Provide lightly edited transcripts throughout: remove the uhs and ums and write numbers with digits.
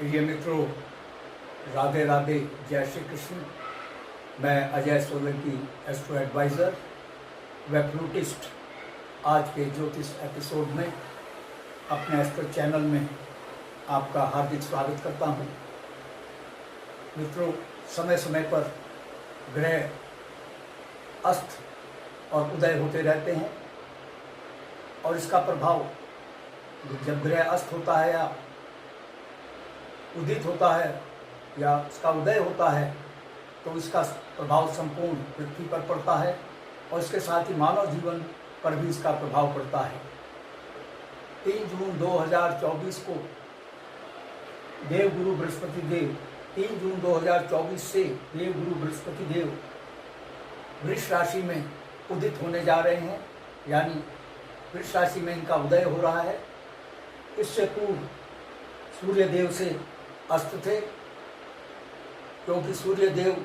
प्रिय मित्रों, राधे राधे, जय श्री कृष्ण। मैं अजय सोलंकी, एस्ट्रो एडवाइज़र व फ्लूटिस्ट, आज के ज्योतिष एपिसोड में अपने एस्ट्रो चैनल में आपका हार्दिक स्वागत करता हूं। मित्रों, समय समय पर ग्रह अस्त और उदय होते रहते हैं और इसका प्रभाव जब ग्रह अस्त होता है या उदित होता है या इसका उदय होता है तो इसका प्रभाव संपूर्ण पृथ्वी पर पड़ता है और इसके साथ ही मानव जीवन पर भी इसका प्रभाव पड़ता है। 3 जून 2024 को देवगुरु बृहस्पति देव 3 जून 2024 से देवगुरु बृहस्पति देव वृष राशि में उदित होने जा रहे हैं, यानी वृष राशि में इनका उदय हो रहा है। इससे पूर्व सूर्य देव से अस्त थे, क्योंकि सूर्य देव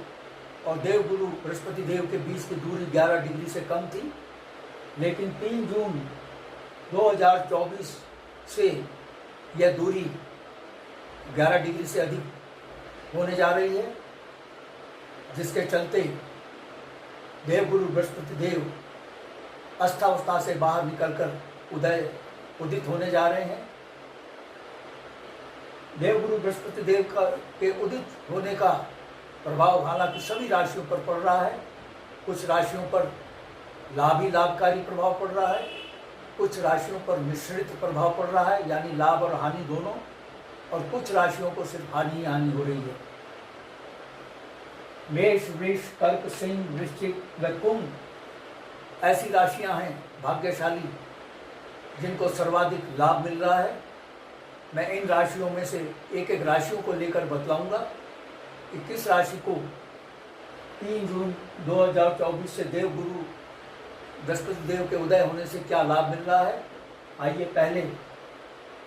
और देवगुरु बृहस्पति देव के बीच की दूरी 11 डिग्री से कम थी, लेकिन 3 जून 2024 से यह दूरी 11 डिग्री से अधिक होने जा रही है, जिसके चलते देवगुरु बृहस्पति देव अस्थावस्था से बाहर निकलकर उदित होने जा रहे हैं। देवगुरु बृहस्पति देव के उदित होने का प्रभाव हालांकि सभी राशियों पर पड़ रहा है। कुछ राशियों पर लाभकारी प्रभाव पड़ रहा है, कुछ राशियों पर मिश्रित प्रभाव पड़ रहा है, यानी लाभ और हानि दोनों, और कुछ राशियों को सिर्फ हानि हो रही है। मेष, वृष, कर्क, सिंह, वृश्चिक व कुंभ ऐसी राशियां हैं भाग्यशाली जिनको सर्वाधिक लाभ मिल रहा है। मैं इन राशियों में से एक एक राशियों को लेकर बतलाऊंगा कि किस राशि को 3 जून 2024 से देवगुरु बृहस्पति देव के उदय होने से क्या लाभ मिल रहा है। आइए पहले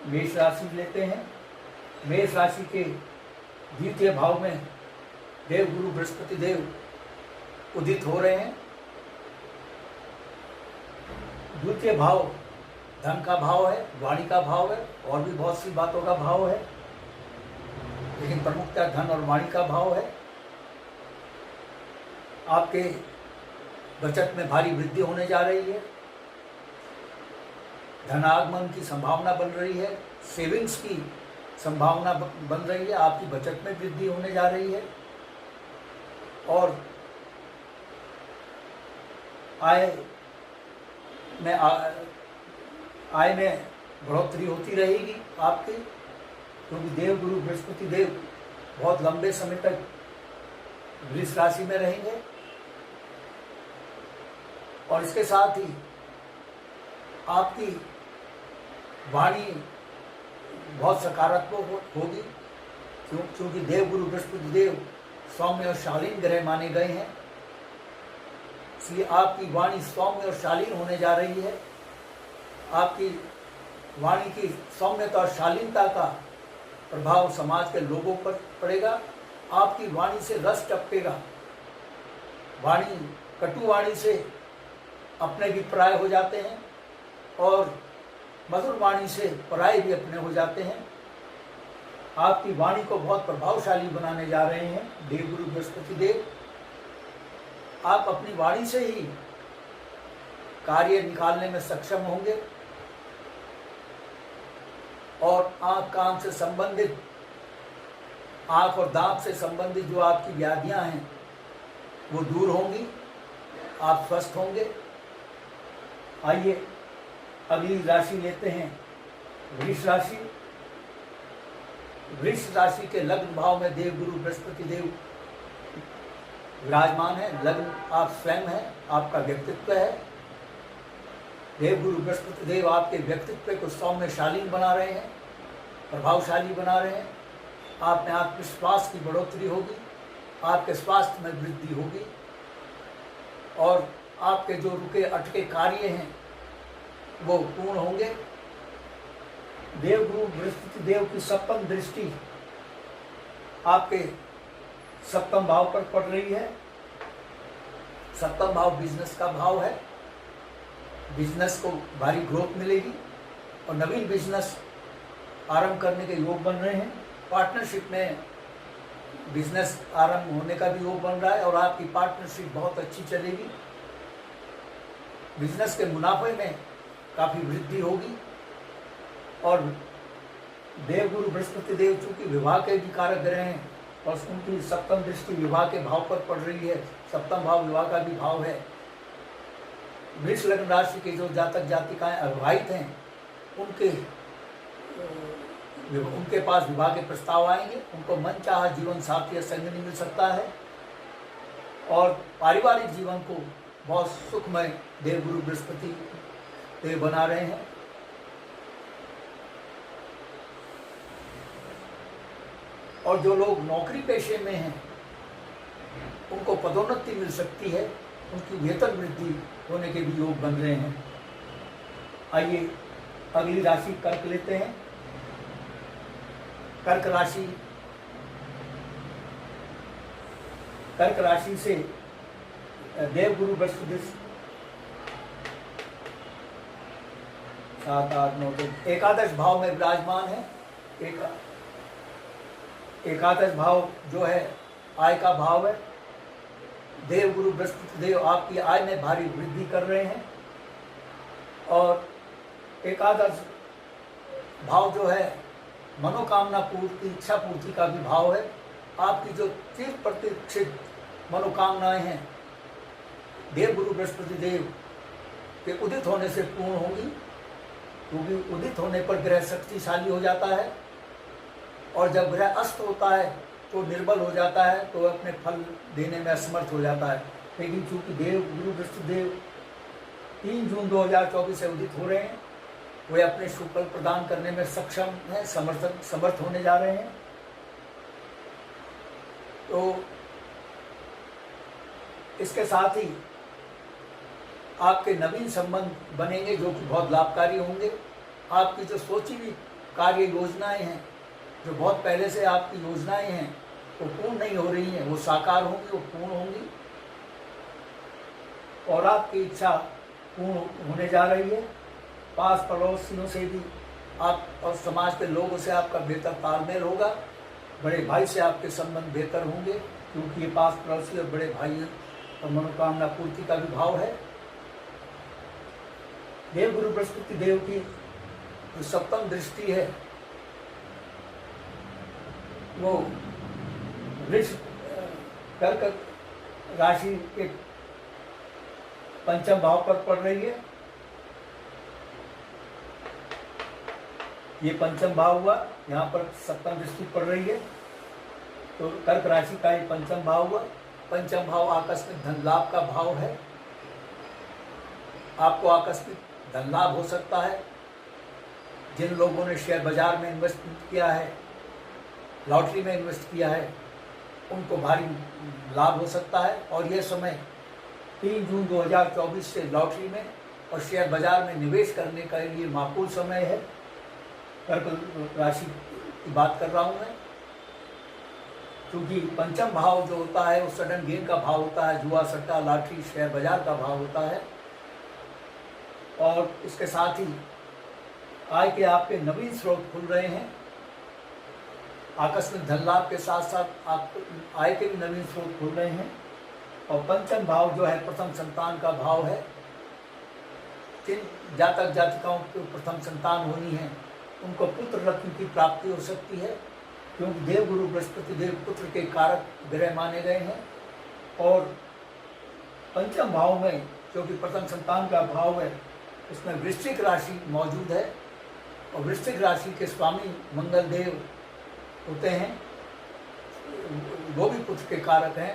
मेष राशि लेते हैं। मेष राशि के द्वितीय भाव में देवगुरु बृहस्पति देव उदित हो रहे हैं। द्वितीय भाव धन का भाव है, वाणी का भाव है, और भी बहुत सी बातों का भाव है, लेकिन प्रमुखतः धन और वाणी का भाव है। आपके बचत में भारी वृद्धि होने जा रही है, धनागमन की संभावना बन रही है, सेविंग्स की संभावना बन रही है, आपकी बचत में वृद्धि होने जा रही है और आय में बढ़ोतरी होती रहेगी आपकी, क्योंकि देवगुरु बृहस्पति देव बहुत लंबे समय तक वृष राशि में रहेंगे और इसके साथ ही आपकी वाणी बहुत सकारात्मक होगी, क्योंकि देवगुरु बृहस्पति देव सौम्य और शालीन ग्रह माने गए हैं, इसलिए आपकी वाणी सौम्य और शालीन होने जा रही है। आपकी वाणी की सौम्यता और शालीनता का प्रभाव समाज के लोगों पर पड़ेगा। आपकी वाणी से रस टपकेगा। कटु वाणी से अपने भी पराये हो जाते हैं और मधुर वाणी से पराये भी अपने हो जाते हैं। आपकी वाणी को बहुत प्रभावशाली बनाने जा रहे हैं देवगुरु बृहस्पति देव। आप अपनी वाणी से ही कार्य निकालने में सक्षम होंगे और आँख कान से संबंधित, आँख और दांत से संबंधित जो आपकी व्याधियां हैं वो दूर होंगी, आप स्वस्थ होंगे। आइए अगली राशि लेते हैं, वृष राशि। वृष राशि के लग्न भाव में देवगुरु बृहस्पति देव विराजमान है। लग्न आप स्वयं हैं, आपका व्यक्तित्व है। देवगुरु बृहस्पति देव आपके व्यक्तित्व को सौम्यशालीन बना रहे हैं, प्रभावशाली बना रहे हैं। आप में आत्मविश्वास की बढ़ोतरी होगी, आपके स्वास्थ्य में वृद्धि होगी और आपके जो रुके अटके कार्य हैं वो पूर्ण होंगे। देवगुरु बृहस्पति देव की सप्तम दृष्टि आपके सप्तम भाव पर पड़ रही है। सप्तम भाव बिजनेस का भाव है। बिजनेस को भारी ग्रोथ मिलेगी और नवीन बिजनेस आरंभ करने के योग बन रहे हैं। पार्टनरशिप में बिजनेस आरंभ होने का भी वो बन रहा है और आपकी पार्टनरशिप बहुत अच्छी चलेगी। बिजनेस के मुनाफे में काफ़ी वृद्धि होगी। और देवगुरु बृहस्पति देव चूँकि विवाह के भी कारक ग्रह हैं और उनकी सप्तम दृष्टि विवाह के भाव पर पड़ रही है, सप्तम भाव विवाह का भी भाव है। वृष लग्न राशि के जो जातक जातिकाएं अविवाहित हैं उनके पास विवाह के प्रस्ताव आएंगे, उनको मनचाहा जीवन साथी या संगिनी मिल सकता है और पारिवारिक जीवन को बहुत सुखमय देवगुरु बृहस्पति देव बना रहे हैं। और जो लोग नौकरी पेशे में हैं उनको पदोन्नति मिल सकती है, उनकी वेतन वृद्धि होने के भी योग बन रहे हैं। आइए अगली राशि कर्क लेते हैं। कर्क राशि से देवगुरु बृहस्पति 7, 8, 9 एकादश भाव में विराजमान है। एकादश भाव जो है आय का भाव है। देवगुरु बृहस्पति देव आपकी आय में भारी वृद्धि कर रहे हैं और एकादश भाव जो है मनोकामना पूर्ति, इच्छा पूर्ति का भी भाव है। आपकी जो चिर प्रतीक्षित मनोकामनाएं हैं देवगुरु बृहस्पति देव के उदित होने से पूर्ण होंगी, क्योंकि उदित होने पर ग्रह शक्तिशाली हो जाता है और जब ग्रह अस्त होता है तो निर्बल हो जाता है, तो अपने फल देने में असमर्थ हो जाता है। लेकिन चूंकि देवगुरु बृहस्पति देव 3 जून 2024 से उदित हो रहे हैं, वे अपने शुभ फल प्रदान करने में सक्षम हैं, समर्थ होने जा रहे हैं। तो इसके साथ ही आपके नवीन संबंध बनेंगे जो कि बहुत लाभकारी होंगे। आपकी जो सोची हुई कार्य योजनाएं हैं, जो बहुत पहले से आपकी योजनाएं हैं वो पूर्ण नहीं हो रही हैं, वो साकार होंगी, वो पूर्ण होंगी और आपकी इच्छा पूर्ण होने जा रही है। पास पड़ोसियों से भी आप और समाज के लोगों से आपका बेहतर तालमेल होगा। बड़े भाई से आपके संबंध बेहतर होंगे, क्योंकि ये पास पड़ोसी और बड़े भाई और मनोकामना पूर्ति का भी भाव है। देवगुरु बृहस्पति देव की जो सप्तम दृष्टि है वो कर्क राशि के पंचम भाव पर पड़ रही है। ये पंचम भाव हुआ, यहाँ पर सप्तम दृष्टि पड़ रही है, तो कर्क राशि का ये पंचम भाव हुआ। पंचम भाव आकस्मिक धन लाभ का भाव है। आपको आकस्मिक धन लाभ हो सकता है। जिन लोगों ने शेयर बाजार में इन्वेस्टमेंट किया है, लॉटरी में इन्वेस्ट किया है, उनको भारी लाभ हो सकता है। और यह समय 3 जून 2024 से लॉटरी में और शेयर बाजार में निवेश करने के लिए माकूल समय है। कर्क राशि की बात कर रहा हूँ मैं, क्योंकि पंचम भाव जो होता है वो सडन गेन का भाव होता है, जुआ सट्टा लॉटरी शेयर बाजार का भाव होता है। और इसके साथ ही आय के आपके नवीन स्रोत खुल रहे हैं। आकस्मिक धन लाभ के साथ साथ आपको आय के भी नवीन स्रोत खुल रहे हैं। और पंचम भाव जो है प्रथम संतान का भाव है। जिन जातक जातिकाओं को प्रथम संतान होनी है उनको पुत्र रत्न की प्राप्ति हो सकती है, क्योंकि देवगुरु बृहस्पति देव पुत्र के कारक ग्रह माने गए हैं। और पंचम भाव में जो कि प्रथम संतान का भाव है उसमें वृश्चिक राशि मौजूद है और वृश्चिक राशि के स्वामी मंगल देव होते हैं, वो भी पुत्र के कारक हैं।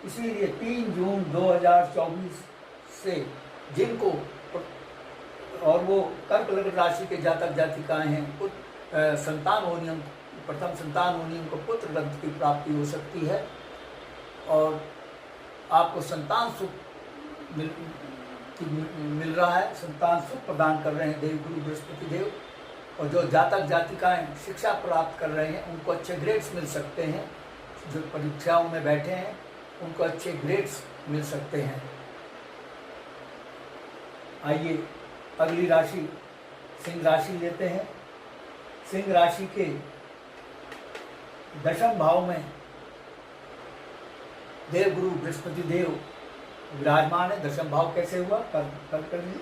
इसीलिए 3 जून 2024 से जिनको और वो कर्क लग्न राशि के जातक जातिकाएं हैं, संतान होनी, प्रथम संतान होनी, उनको पुत्र रत्न की प्राप्ति हो सकती है और आपको संतान सुख मिल रहा है। संतान सुख प्रदान कर रहे हैं देवगुरु बृहस्पति देव। और जो जातक जातिकाएं शिक्षा प्राप्त कर रहे हैं उनको अच्छे ग्रेड्स मिल सकते हैं। जो परीक्षाओं में बैठे हैं उनको अच्छे ग्रेड्स मिल सकते हैं। आइए अगली राशि सिंह राशि लेते हैं। सिंह राशि के दशम भाव में देव गुरु बृहस्पति देव विराजमान है। दशम भाव कैसे हुआ कल कर ली।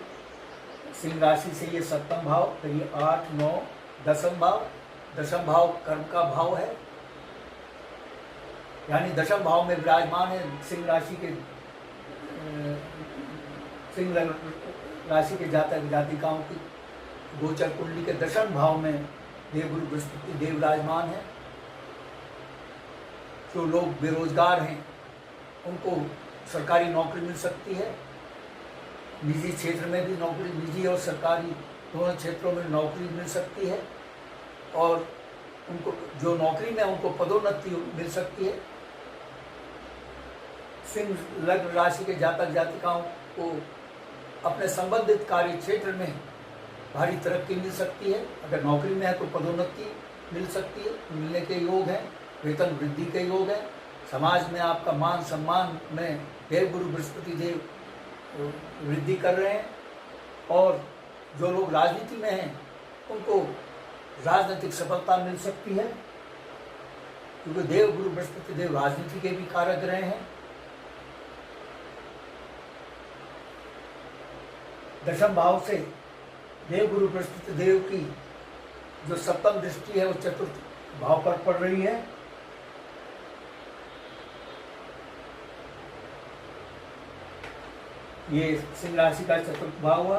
सिंह राशि से ये सप्तम भाव, फिर ये 8, 9 दशम भाव। दशम भाव कर्म का भाव है, यानी दशम भाव में विराजमान है। सिंह राशि के जातक जातिकाओं की गोचर कुंडली के दशम भाव में देवगुरु बृहस्पति देव विराजमान है। जो लोग बेरोजगार हैं उनको सरकारी नौकरी मिल सकती है। निजी क्षेत्र में भी नौकरी, निजी और सरकारी दोनों क्षेत्रों में नौकरी मिल सकती है और उनको जो नौकरी में उनको पदोन्नति मिल सकती है। सिंह लग्न राशि के जातक जातिकाओं को अपने संबंधित कार्य क्षेत्र में भारी तरक्की मिल सकती है। अगर नौकरी में है तो पदोन्नति मिल सकती है, मिलने के योग हैं। वेतन वृद्धि के योग है। समाज में आपका मान सम्मान में देव गुरु बृहस्पति देव वृद्धि कर रहे हैं। और जो लोग राजनीति में हैं उनको राजनीतिक सफलता मिल सकती है, क्योंकि देव गुरु बृहस्पति देव राजनीति के भी कारक रहे हैं। दशम भाव से देव गुरु बृहस्पति देव की जो सप्तम दृष्टि है वो चतुर्थ भाव पर पड़ रही है। ये सिंह राशि का चतुर्थ भाव हुआ।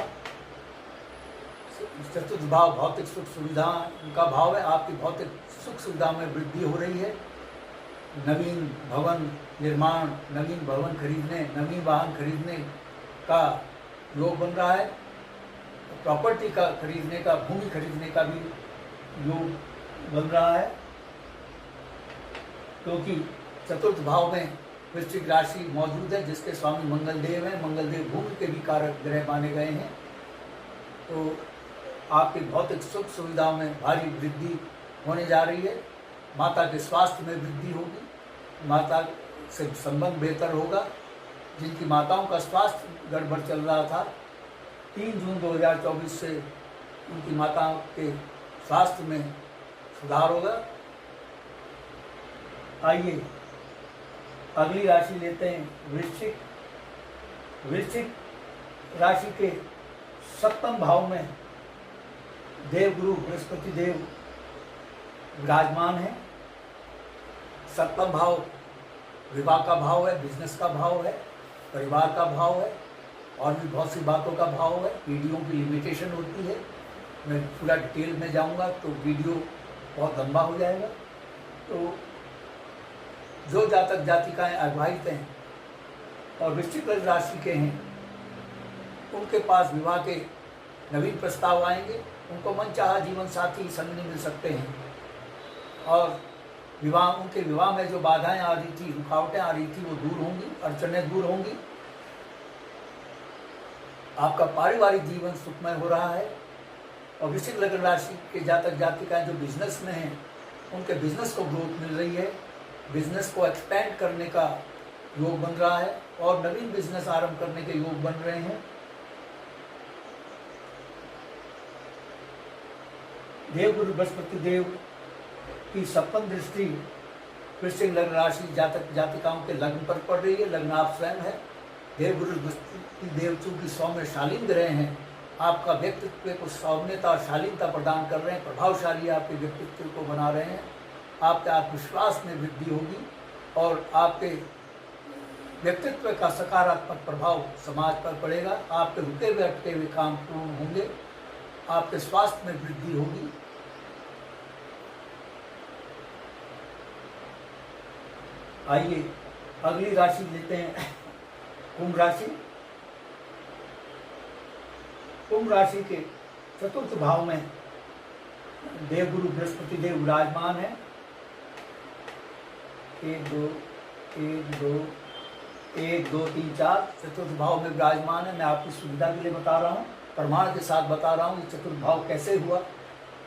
चतुर्थ भाव भौतिक सुख सुविधा का भाव है। आपकी भौतिक सुख सुविधा में वृद्धि हो रही है। नवीन भवन निर्माण, नवीन भवन खरीदने, नवीन वाहन खरीदने का योग बन रहा है। प्रॉपर्टी का खरीदने का, भूमि खरीदने का भी योग बन रहा है, क्योंकि चतुर्थ भाव में वृश्चिक राशि मौजूद है जिसके स्वामी मंगलदेव हैं। मंगलदेव भूमि के भी कारक ग्रह माने गए हैं। तो आपकी भौतिक सुख सुविधाओं में भारी वृद्धि होने जा रही है। माता के स्वास्थ्य में वृद्धि होगी, माता से संबंध बेहतर होगा। जिनकी माताओं का स्वास्थ्य गड़बड़ चल रहा था, 3 जून 2024 से उनकी माताओं के स्वास्थ्य में सुधार होगा। आइए अगली राशि लेते हैं वृश्चिक। वृश्चिक राशि के सप्तम भाव में देव गुरु बृहस्पति देव विराजमान है। सप्तम भाव विवाह का भाव है, बिजनेस का भाव है, परिवार का भाव है और भी बहुत सी बातों का भाव है। वीडियो की लिमिटेशन होती है, मैं पूरा डिटेल में जाऊंगा तो वीडियो बहुत लंबा हो जाएगा। तो जो जातक जातिकाएं अविवाहित हैं और वृश्चिक राशि के हैं, उनके पास विवाह के नवीन प्रस्ताव आएंगे। उनको मनचाहा जीवन साथी संगनी मिल सकते हैं और उनके विवाह में जो बाधाएं आ रही थी, रुकावटें आ रही थी, वो दूर होंगी, अड़चनें दूर होंगी। आपका पारिवारिक जीवन सुखमय हो रहा है। और वृश्चिक लग्न राशि के जातक जातिकाएं जो बिजनेस में हैं, उनके बिजनेस को ग्रोथ मिल रही है। बिजनेस को एक्सपेंड करने का योग बन रहा है और नवीन बिजनेस आरंभ करने के योग बन रहे हैं। देव गुरु बृहस्पति देव की सप्तम दृष्टि वृश्चिक लग्न राशि जातक जातिकाओं के लग्न पर पड़ रही है। लग्न आप स्वयं है। देव गुरु बृहस्पति देव चूंकि सौम्य शालीन ग्रह हैं, आपका व्यक्तित्व को सौम्यता और शालीनता प्रदान कर रहे हैं, प्रभावशाली आपके व्यक्तित्व को बना रहे हैं। आपके आत्मविश्वास में वृद्धि होगी और आपके व्यक्तित्व का सकारात्मक प्रभाव समाज पर पड़ेगा। आपके रुके हुए अटके हुए काम पूर्ण होंगे। आपके स्वास्थ्य में वृद्धि होगी। आइए अगली राशि लेते हैं कुंभ राशि। कुंभ राशि के चतुर्थ भाव में देवगुरु बृहस्पति देव विराजमान है। 1 2 3 4 चतुर्थ भाव में विराजमान है। मैं आपकी सुविधा के लिए बता रहा हूँ, प्रमाण के साथ बता रहा हूँ ये चतुर्थ भाव कैसे हुआ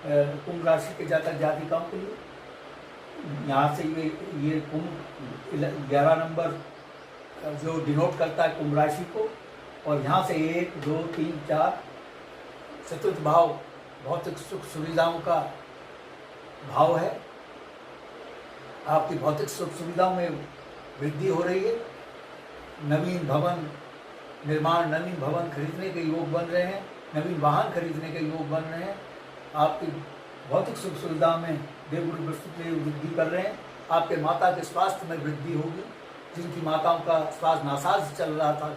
कुंभ राशि के जातक जातिकाओं के लिए। यहाँ से ये कुंभ 11 नंबर जो डिनोट करता है कुंभ राशि को, और यहाँ से 1 2 3 4 चतुर्थ भाव, भौतिक सुख सुविधाओं का भाव है। आपकी भौतिक सुख सुविधाओं में वृद्धि हो रही है। नवीन भवन निर्माण, नवीन भवन खरीदने के योग बन रहे हैं, नवीन वाहन खरीदने के योग बन रहे हैं। आपकी भौतिक सुख सुविधा में देवगुरु बृहस्पति देव वृद्धि कर रहे हैं। आपके माता के स्वास्थ्य में वृद्धि होगी। जिनकी माताओं का स्वास्थ्य नासाज चल रहा था,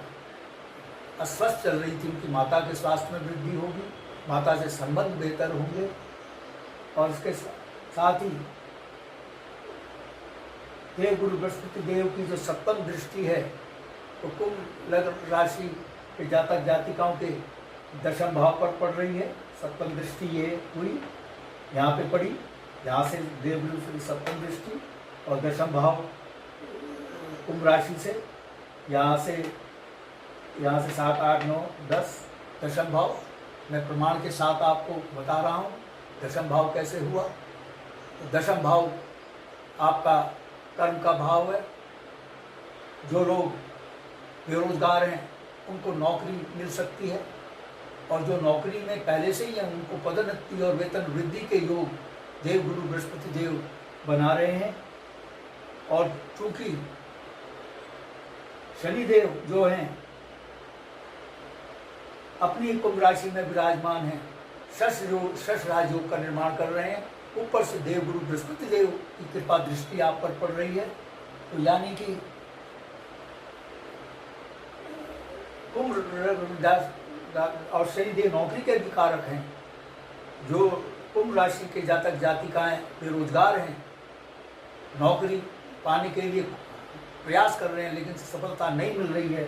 अस्वस्थ चल रही थी, उनकी माता के स्वास्थ्य में वृद्धि होगी। माता से संबंध बेहतर होंगे। और इसके साथ ही देवगुरु बृहस्पति देव की जो सप्तम दृष्टि है तो कुंभ लग्न राशि के जातक जातिकाओं के दशम भाव पर पड़ रही है। सप्तम दृष्टि ये हुई, यहाँ पे पड़ी, यहाँ से देवगुरु की सप्तम दृष्टि और दशम भाव कुंभ राशि से, यहाँ से 7, 8, 9, 10 दशम भाव। मैं प्रमाण के साथ आपको बता रहा हूँ दशम भाव कैसे हुआ। तो दशम भाव आपका कर्म का भाव है। जो लोग बेरोजगार हैं उनको नौकरी मिल सकती है, और जो नौकरी में पहले से ही हैं उनको पदोन्नति और वेतन वृद्धि के योग देवगुरु बृहस्पति देव बना रहे हैं। और चूंकि शनिदेव जो हैं अपनी कुंभ राशि में विराजमान हैं, शश राजयोग का निर्माण कर रहे हैं। ऊपर से देवगुरु बृहस्पति देव की कृपा दृष्टि आप पर पड़ रही है। तो यानी कि कुंभ और शनिदेव नौकरी के भी कारक हैं। जो कुंभ राशि के जातक जातिकाएं बेरोजगार हैं, नौकरी पाने के लिए प्रयास कर रहे हैं लेकिन सफलता नहीं मिल रही है,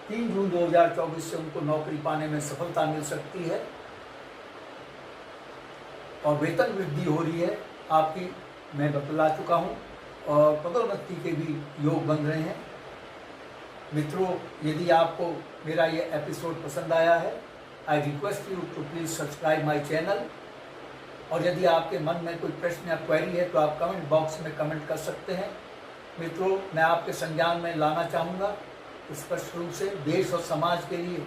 3 जून 2024 से उनको नौकरी पाने में सफलता मिल सकती है और वेतन वृद्धि हो रही है आपकी, मैं बतला चुका हूँ। और पदोन्नति के भी योग बन रहे हैं। मित्रों, यदि आपको मेरा ये एपिसोड पसंद आया है, I request you to please subscribe my channel. और यदि आपके मन में कोई प्रश्न या क्वेरी है तो आप कमेंट बॉक्स में कमेंट कर सकते हैं। मित्रों, मैं आपके संज्ञान में लाना चाहूँगा स्पष्ट रूप से, देश और समाज के लिए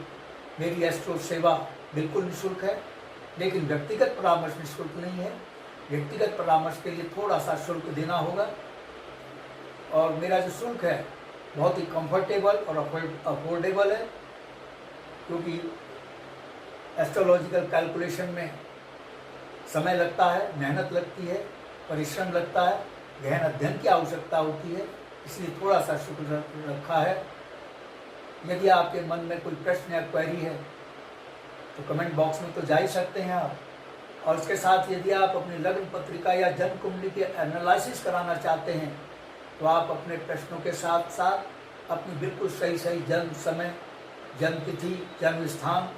मेरी एस्ट्रो सेवा बिल्कुल निःशुल्क है, लेकिन व्यक्तिगत परामर्श निःशुल्क नहीं है। व्यक्तिगत परामर्श के लिए थोड़ा सा शुल्क देना होगा, और मेरा जो शुल्क है बहुत ही कंफर्टेबल और अफोर्डेबल है, क्योंकि एस्ट्रोलॉजिकल कैलकुलेशन में समय लगता है, मेहनत लगती है, परिश्रम लगता है, गहन अध्ययन की आवश्यकता होती है, इसलिए थोड़ा सा शुल्क रखा है। यदि आपके मन में कोई प्रश्न या क्वेरी है तो कमेंट बॉक्स में तो जा ही सकते हैं आप। और इसके साथ यदि आप अपनी लग्न पत्रिका या जन्म कुंडली के एनालिसिस कराना चाहते हैं तो आप अपने प्रश्नों के साथ साथ अपनी बिल्कुल सही जन्म समय, जन्म तिथि, जन्म स्थान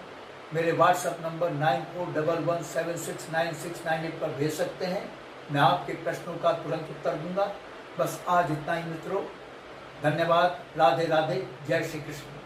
मेरे व्हाट्सएप नंबर 9411769698 पर भेज सकते हैं। मैं आपके प्रश्नों का तुरंत उत्तर दूंगा। बस आज इतना ही मित्रों, धन्यवाद। राधे राधे, जय श्री कृष्ण।